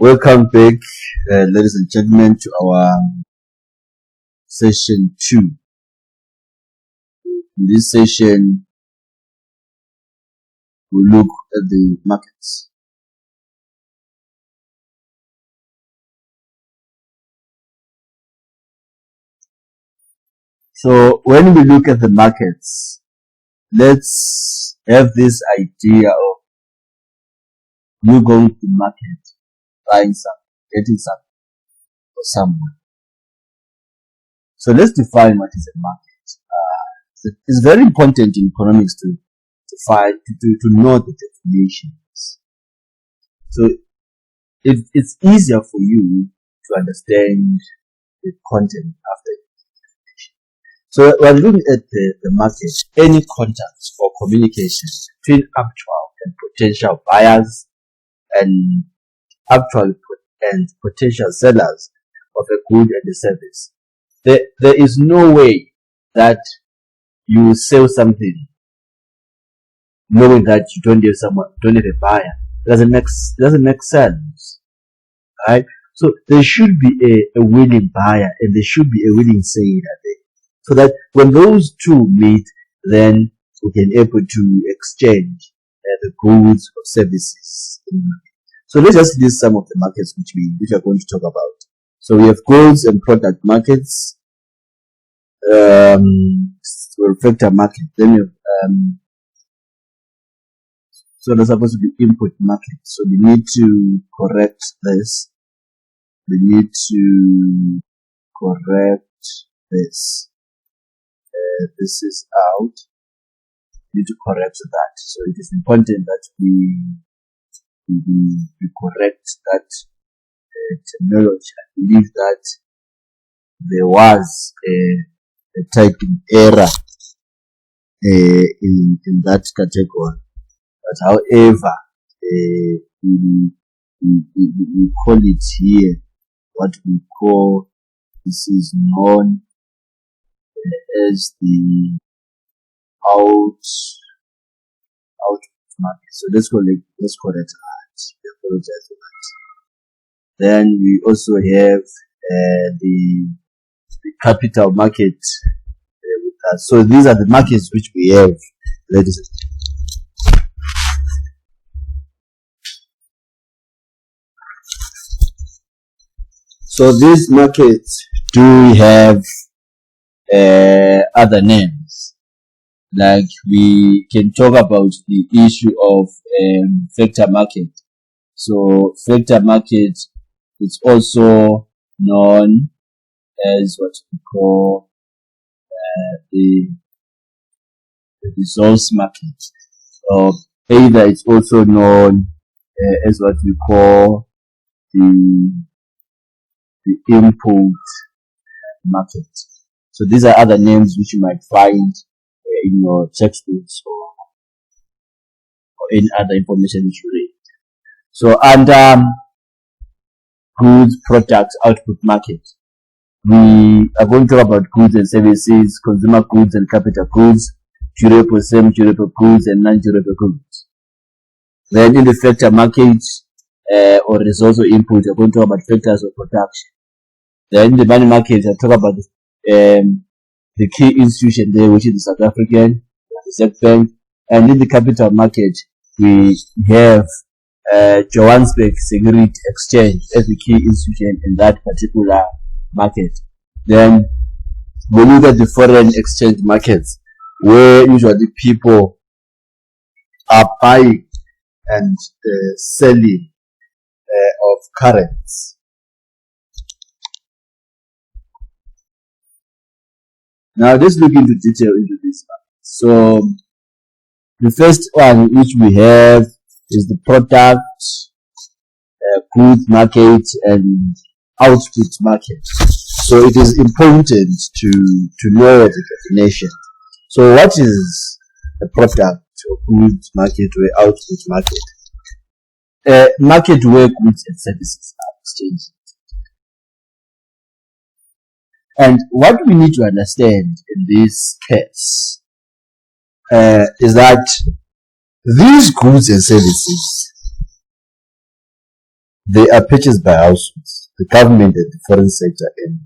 Welcome back, ladies and gentlemen, to our session 2. In this session, we'll look at the markets. So when we look at the markets, let's have this idea of you going to the market, buying something, getting something for someone. So let's define what is a market. It's very important in economics to know the definitions. So it's easier for you to understand the content after the definition. So we're looking at the market, any contact or communication between actual and potential buyers and actual and potential sellers of a good and a service. There is no way that you sell something knowing that you don't have a buyer. It doesn't make sense, right? So there should be a willing buyer and there should be a willing seller there, so that when those two meet, then we can able to exchange the goods or services in the market. So let's just list some of the markets which we are going to talk about. So we have goods and product markets, factor market. Then we have so there's supposed to be input market. So we need to correct this. We need to correct this. This is out. We need to correct that. So it is important that we correct that terminology. I believe that there was a typing error in that category, but however, we call it here what we call, this is known as the output market. So let's call it art. Apologize for that. Then we also have the capital market with us. So these are the markets which we have, ladies and gentlemen. So these markets do have other names. Like we can talk about the issue of factor market. So factor market is also known as what we call the resource market, or either it's also known as what we call the input market. So these are other names which you might find in your textbooks or any other information which you read. So under goods, products, output market, we are going to talk about goods and services, consumer goods and capital goods, durable, semi-durable goods and non-durable goods. Then in the factor market or resource or input, we're going to talk about factors of production. Then in the money market, I talk about the key institution there, which is the South African Reserve Bank. And in the capital market, we have Johannesburg Security Exchange as the key institution in that particular market. Then we look at the foreign exchange markets, where usually people are buying and selling of currency. Now let's look into detail into this market. So the first one which we have is the product, goods market and output market. So it is important to know the definition. So what is a product or goods market or output market? Market where goods and services are exchanged. And what we need to understand in this case is that these goods and services They are purchased by households, the government and the foreign sector and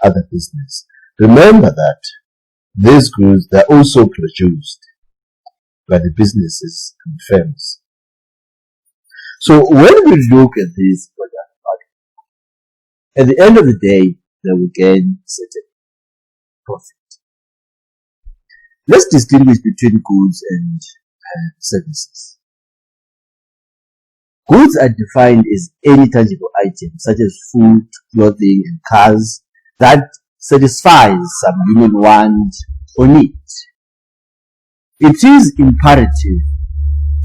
other business. Remember that these goods, they're also produced by the businesses and firms. So when we look at this product market, at the end of the day, they will gain certain profit. Let's distinguish between goods and services. Goods are defined as any tangible item such as food, clothing, and cars that satisfies some human want or need. It is imperative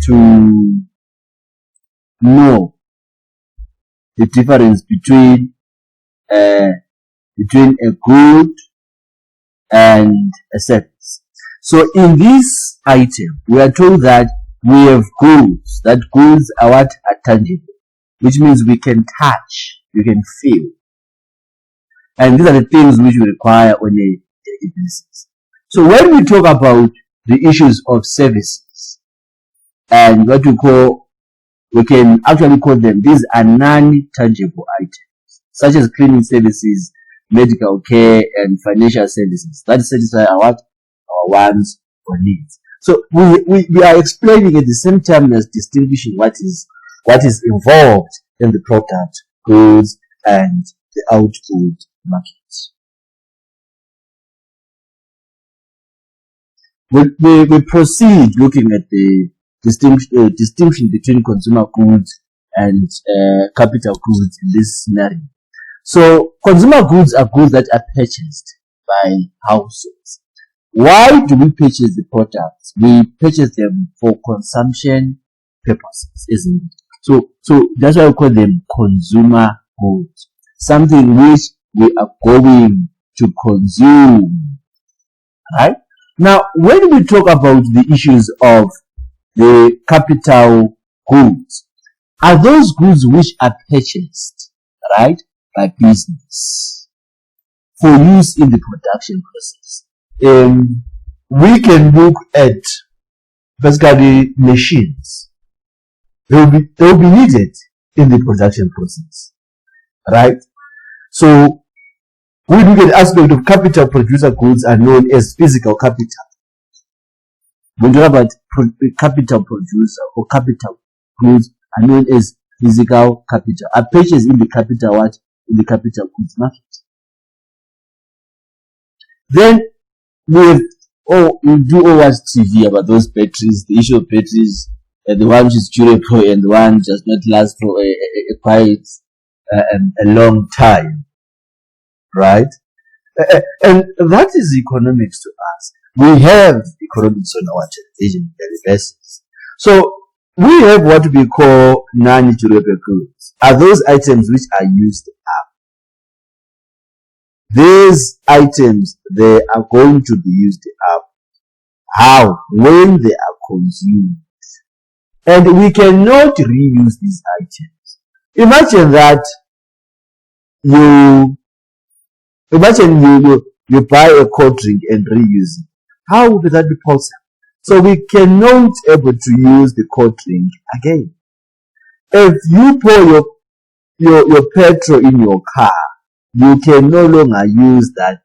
to know the difference between a good and a service. So in this item, we are told that we have goods. That goods are what are tangible, which means we can touch, we can feel. And these are the things which we require on a daily basis. So when we talk about the issues of services and what we can actually call them, these are non-tangible items, such as cleaning services, medical care, and financial services that satisfy our wants or needs. So we are explaining at the same time as distinguishing what is involved in the product, goods, and the output market. We proceed looking at the distinction between consumer goods and capital goods in this scenario. So consumer goods are goods that are purchased by households. Why do we purchase the products? We purchase them for consumption purposes, isn't it? So that's why we call them consumer goods. Something which we are going to consume. Right? Now, when we talk about the issues of the capital goods, are those goods which are purchased, right, by business for use in the production process. We can look at basically machines. They will be needed in the production process, right? So we look at the aspect of capital producer goods are known as physical capital. When we talk about capital producer or capital goods are known as physical capital. Are purchased in the capital what? In the capital goods market. Then we do all watch TV about those batteries, the issue of batteries, the one which is durable and the one does not last for a quite a long time, right? And that is economics to us. We have economics on our television daily basis. So we have what we call non-durable goods. Are those items which are used up? These items, they are going to be used up. How? When they are consumed. And we cannot reuse these items. Imagine that you buy a cold drink and reuse it. How would that be possible? So we cannot able to use the cold drink again. If you pour your petrol in your car, you can no longer use that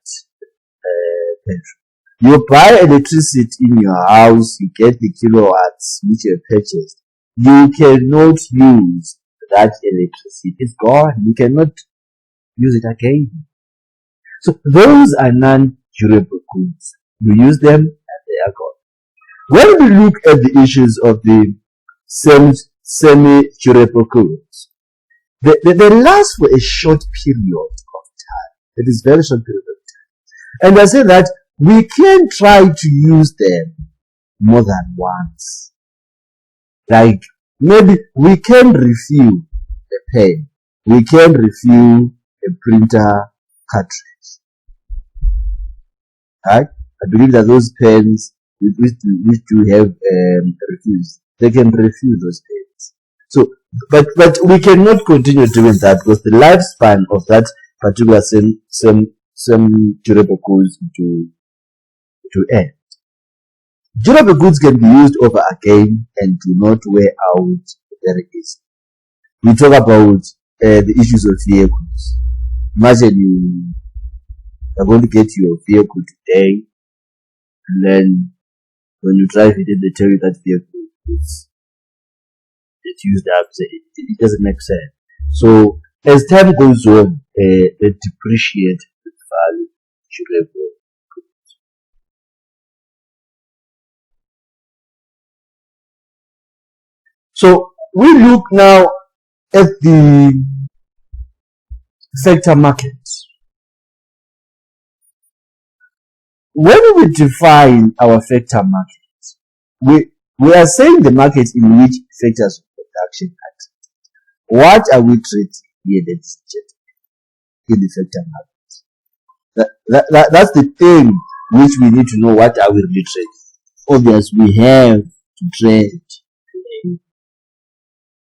petrol. You buy electricity in your house, you get the kilowatts which you have purchased. You cannot use that electricity. It's gone. You cannot use it again. So those are non-durable goods. You use them and they are gone. When we look at the issues of the semi-durable goods, they last for a short period of time. It is very short period of time. And I say that we can try to use them more than once. Like maybe we can refill a pen. We can refill a printer cartridge. Right? I believe that those pens which do have refills, they can refill those pens. So, but we cannot continue doing that because the lifespan of that particular some durable goods to end. Durable goods can be used over again and do not wear out very easily. we talk about the issues of vehicles. Imagine you are going to get your vehicle today, and then when you drive it, they tell you that vehicle is used up. So it doesn't make sense. So as time goes on, they depreciate the value should have. So we look now at the sector market. When we define our factor market, we are saying the market in which factors of production are traded. What are we trading here, ladies and gentlemen, in the factor market? That's the thing which we need to know. What are we really trading? Obviously, we have to trade.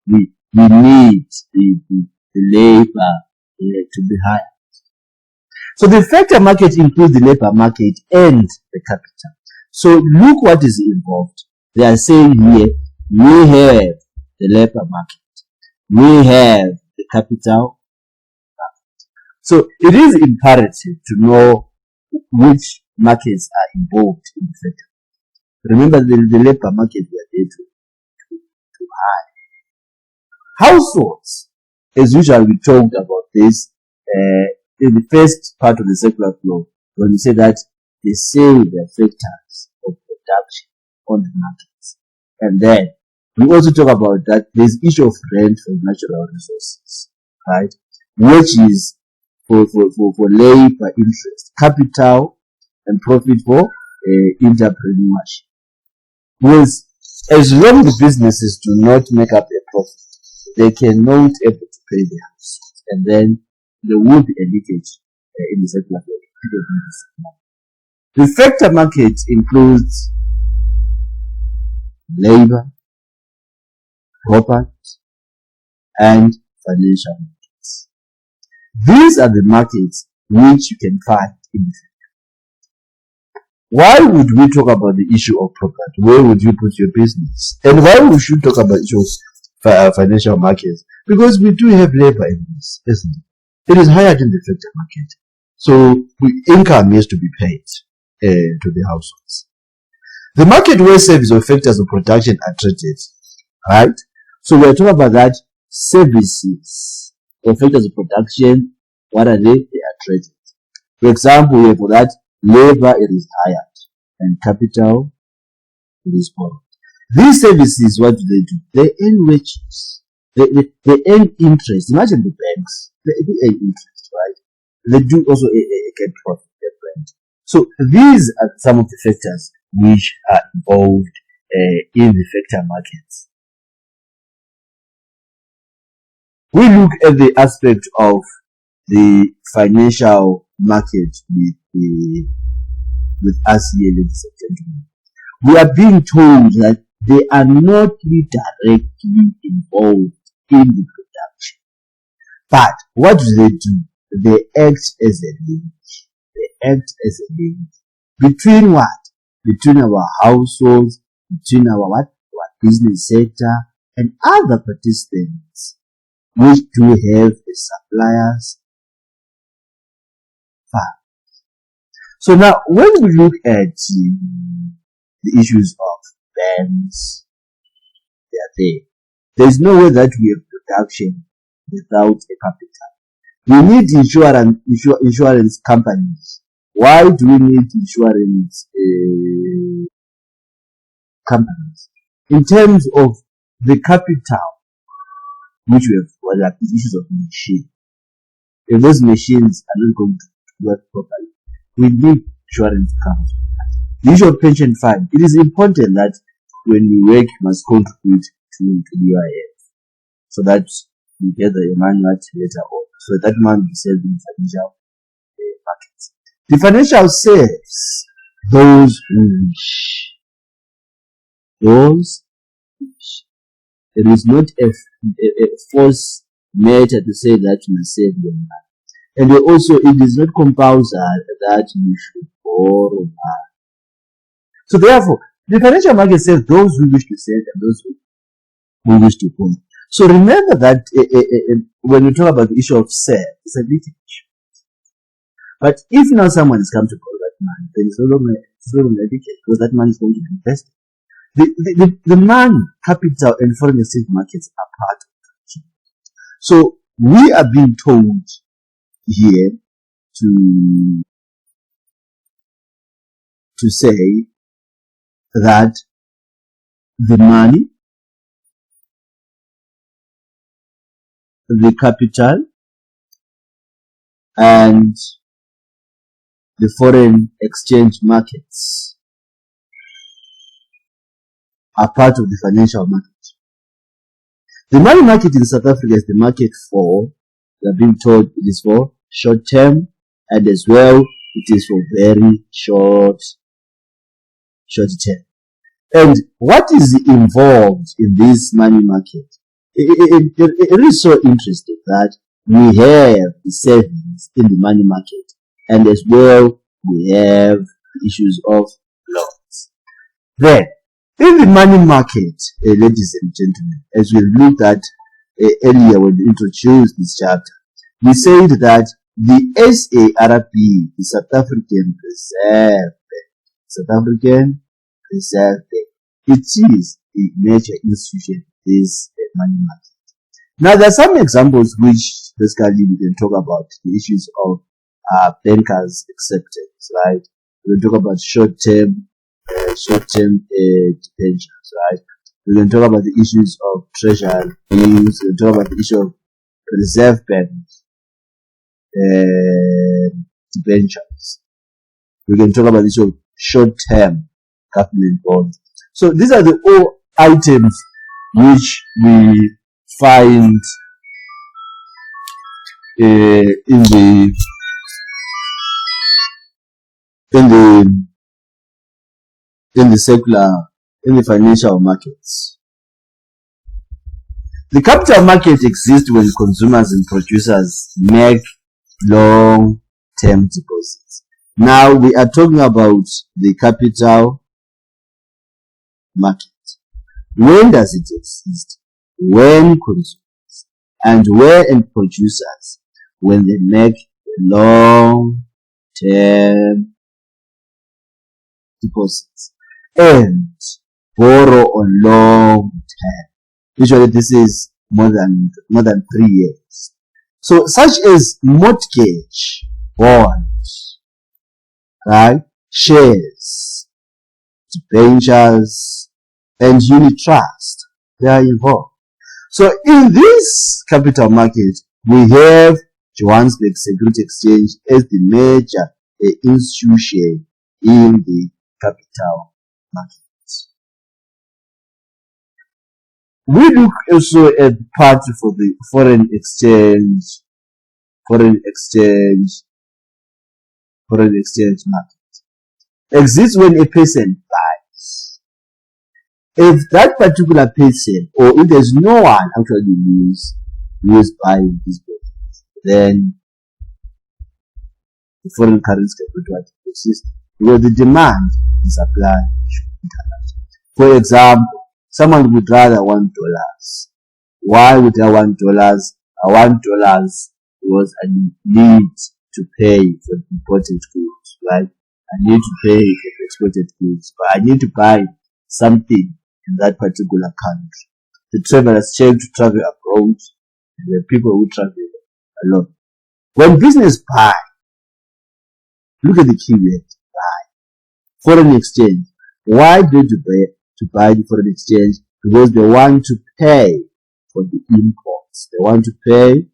We need the labor to be higher. So the factor market includes the labor market and the capital. So look what is involved. They are saying here, we have the labor market, we have the capital market. So it is imperative to know which markets are involved in the factor. Remember, the labor market we are there to hire. Households, as usual, we talked about this in the first part of the circular flow, when we say that they sell their factors of production on the markets. And then we also talk about that there's issue of rent for natural resources, right? Which is for labor interest, capital, and profit for entrepreneurship. Because as long as the businesses do not make up a profit, they cannot able to pay the house, and then there will be a leakage in the circular flow. The factor market includes labor, property, and financial markets. These are the markets which you can find in the sector. Why would we talk about the issue of property? Where would you put your business? And why we should talk about issues financial markets? Because we do have labor in this, isn't it? It is higher than the factor market. So income has to be paid to the households. The market where services or factors of production are traded, right? So we are talking about that services or factors of production, what are they? They are traded. For example, we have that labor, it is hired, and capital, it is borrowed. These services, what do? They earn wages. They earn interest. Imagine the banks. They do earn interest, right? They do also get profit, get rent. So these are some of the factors which are involved in the factor markets. We look at the aspect of the financial market with us here, ladies and gentlemen. We are being told that they are not directly involved in the production. But what do? They act as a link. They act as a link between what? Between our households, between our business sector, and other participants which do have the suppliers. So now, when we look at the issues of banks, they are there. There is no way that we have production without a capital. We need insurance companies. Why do we need insurance companies? In terms of the capital, which we have, well, like the issues of machine. If those machines are not going to work properly, we need insurance companies. The issue of pension fund. It is important that when you work, you must contribute to the UIF, so that you get the money later on. So that money will be saved in financial markets. The financial saves those who wish. Those who wish. There is not a force matter to say that you must save your money. And also, it is not compulsory that you should borrow money. So therefore, the financial market says those who wish to save and those who wish to borrow. So remember that when we talk about the issue of sale, it's a litigation. But if now someone is come to borrow that money, then it's no longer litigation because that money is going to be invested. The money, capital, and foreign exchange markets are part of it. So we are being told here to say that the money, the capital, and the foreign exchange markets are part of the financial market. The money market in South Africa is the market for, we are being told it is for short term, and as well it is for very short term. And what is involved in this money market? It is so interesting that we have the savings in the money market, and as well we have the issues of loans. Then, in the money market, ladies and gentlemen, as we looked at earlier when we introduced this chapter, we said that the SARB, the South African Reserve Bank, it is a major institution in this money market. Now, there are some examples which basically we can talk about the issues of bankers' acceptance, right? We can talk about short-term debentures, right? We can talk about the issues of treasury bills. We can talk about the issue of reserve bank debentures. We can talk about the issue of short-term government bonds. So these are the all items which we find in the financial markets. The capital market exists when consumers and producers make long-term deposits. Now we are talking about the capital market. When does it exist? When consumers and producers, when they make long-term deposits and borrow on long term. Usually this is more than 3 years. So such as mortgage, bonds, right, shares, debentures, and unit trust, they are involved. So in this capital market, we have Johannesburg Security Exchange as the major institution in the capital market. We look also at part for the foreign exchange market. Exists when a person buys. If that particular person, or if there's no one actually who's buying this product, then the foreign currency can exist because the demand and supply should be international. For example, someone would rather $1. Why would I $1? $1 was I need to pay for imported goods, right? I need to pay for the exported goods, but I need to buy something in that particular country. The travelers check to travel abroad, and the people who travel alone. When business buy, look at the keyword, buy. Foreign exchange. Why do you buy the foreign exchange? Because they want to pay for the imports. They want to pay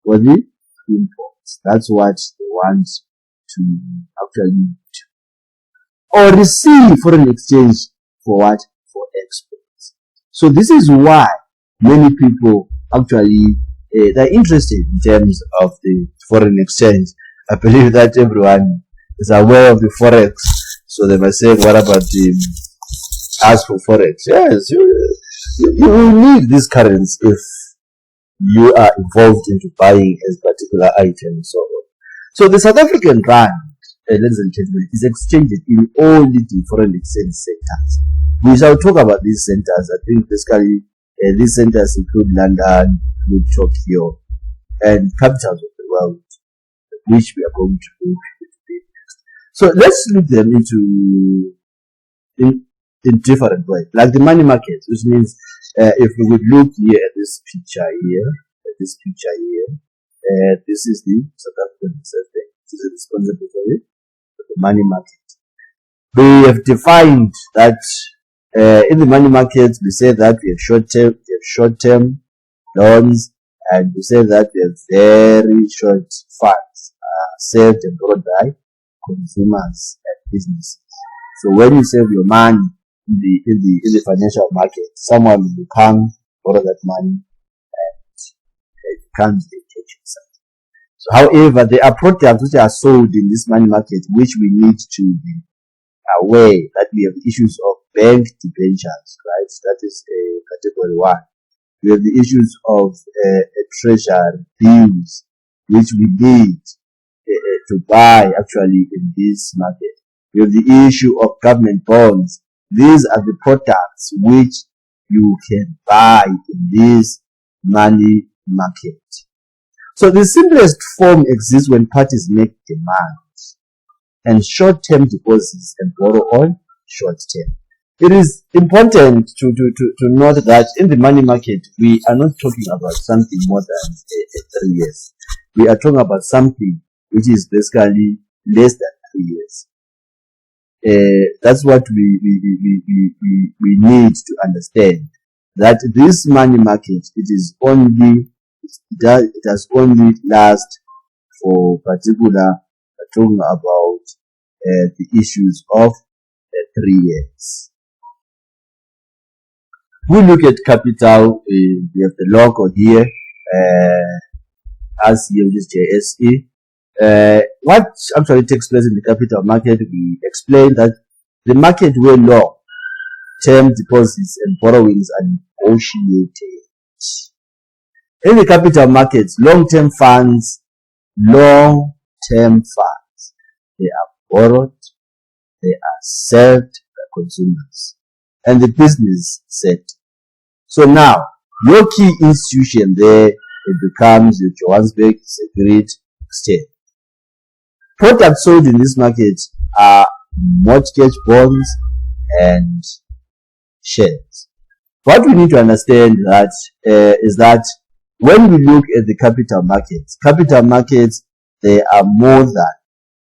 for the imports. That's what they want to actually do. Or receive foreign exchange for what? For exports. So this is why many people actually they're interested in terms of the foreign exchange. I believe that everyone is aware of the forex. So they might say, what about the as for forex? Yes, you will need these currencies if you are involved into buying a particular item and so on. So the South African rand, ladies and gentlemen, is exchanged in all the foreign exchange centers. We shall talk about these centers. I think basically These centers include London, include Tokyo, and capitals of the world, which we are going to look at today. So let's look them in different ways, like the money market, which means if we would look here at this picture here, this is the South African Reserve Bank, which is responsible for it, for the money market. We have defined that in the money market, we say that we have short-term loans, and we say that we have very short funds saved and borrowed by consumers and businesses. So when you save your money in the financial market, someone will come, borrow that money, and it becomes a cash asset. So however, there are products which are sold in this money market which we need to be aware that we have issues of bank debentures, right? That is category 1. We have the issues of treasury bills, which we need to buy actually in this market. We have the issue of government bonds. These are the products which you can buy in this money market. So the simplest form exists when parties make demands and short-term deposits and borrow on short-term. It is important to note that in the money market, we are not talking about something more than 3 years. We are talking about something which is basically less than 3 years. That's what we need to understand, that this money market, it has only last for particular, talking about the issues of 3 years. We look at capital, we have the logo here, as here, which is JSE. What actually takes place in the capital market, we explained that the market where long-term deposits and borrowings are negotiated. In the capital markets, long-term funds, they are borrowed, they are served by consumers, and the business sector. So now, your key institution there, it becomes the Johannesburg Security Exchange. Products sold in this market are mortgage bonds and shares. What we need to understand is that when we look at the capital markets, they are more than.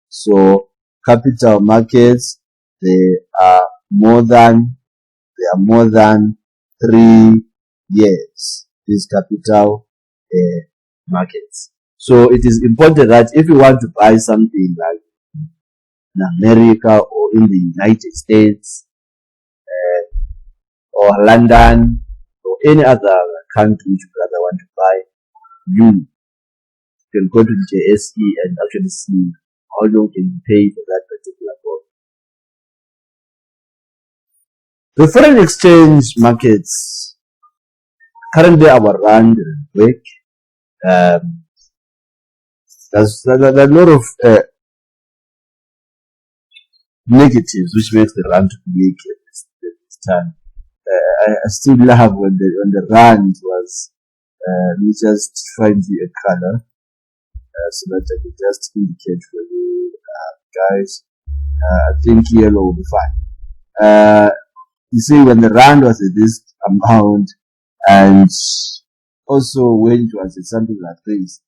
So capital markets, they are more than 3 years. These capital markets. So it is important that if you want to buy something like in America or in the United States or London or any other country which you rather want to buy, you can go to the JSE and actually see how long can you pay for that particular bond. The foreign exchange markets currently are run quick. There's a lot of negatives which makes the rand weak at this time. I still love when the rand was. Let me just find you a color so that I can just indicate for you guys. I think yellow will be fine. You see, when the rand was at this amount, and also when it was at something like this,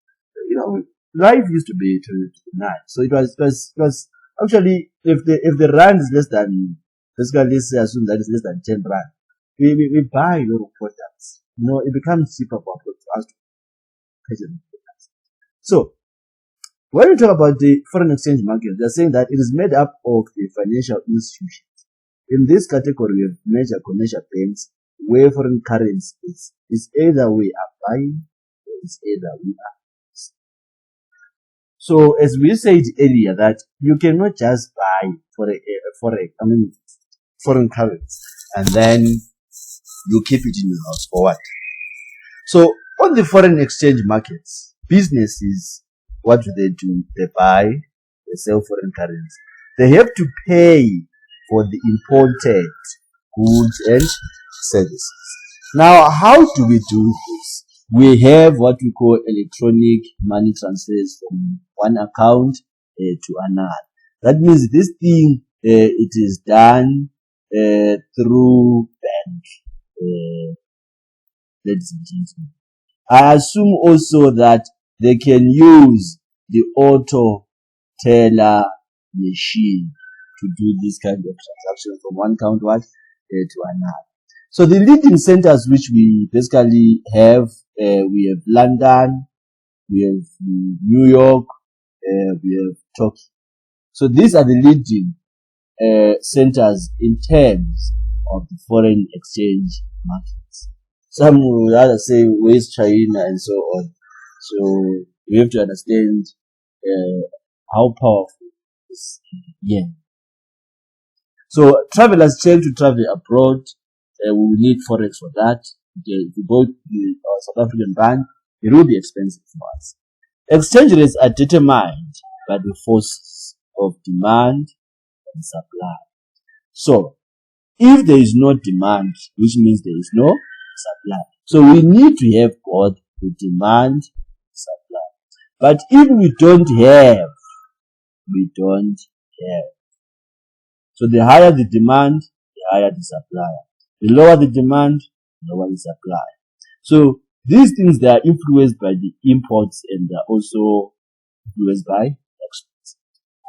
life used to be nice. So it was actually, if the rand is less than, basically let's assume that it's less than 10 rand, we buy a lot of products. It becomes cheaper for us to purchase products. So when we talk about the foreign exchange market, they're saying that it is made up of the financial institutions. In this category, we have major commercial banks where foreign currency is either we are buying or it's either we are. So as we said earlier, that you cannot just buy foreign currency and then you keep it in your house for what? So on the foreign exchange markets, businesses, what do? They buy, they sell foreign currency. They have to pay for the imported goods and services. Now, how do we do this? We have what we call electronic money transfers from one account to another. That means this thing, it is done through bank, ladies and gentlemen. I assume also that they can use the auto teller machine to do this kind of transaction from one account to another. So the leading centers which we basically have, we have London, we have New York, we have Tokyo. So these are the leading centers in terms of the foreign exchange markets. Some would rather say where's China and so on. So we have to understand how powerful this yen. So travelers tend to travel abroad. We will need forex for that. If you go to the South African rand, it will be expensive for us. Exchange rates are determined by the forces of demand and supply. So if there is no demand, which means there is no supply. So we need to have both the demand and supply. But if we don't have, we don't have. So the higher the demand, the higher the supply. The lower the demand, the lower the supply. So these things, they are influenced by the imports and they are also influenced by exports.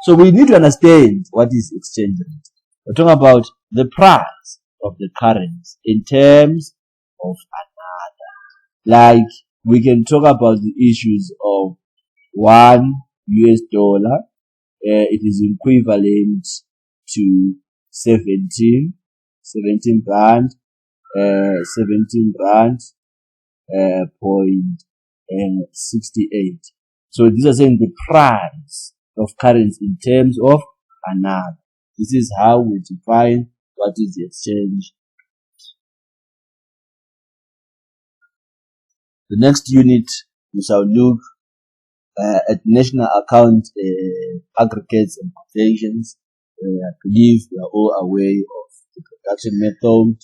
So we need to understand what is exchange rate. We're talking about the price of the currency in terms of another. Like we can talk about the issues of $1. It is equivalent to 17 rand, 17 rand, point 68. So these are saying the price of currency in terms of another. This is how we define what is the exchange. The next unit, we shall look at national account aggregates and quotations. I believe we are all aware of the production method,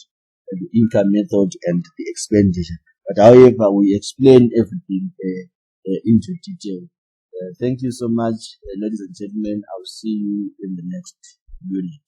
the income method, and the expenditure. But however, we explain everything into detail. Thank you so much, ladies and gentlemen. I'll see you in the next unit.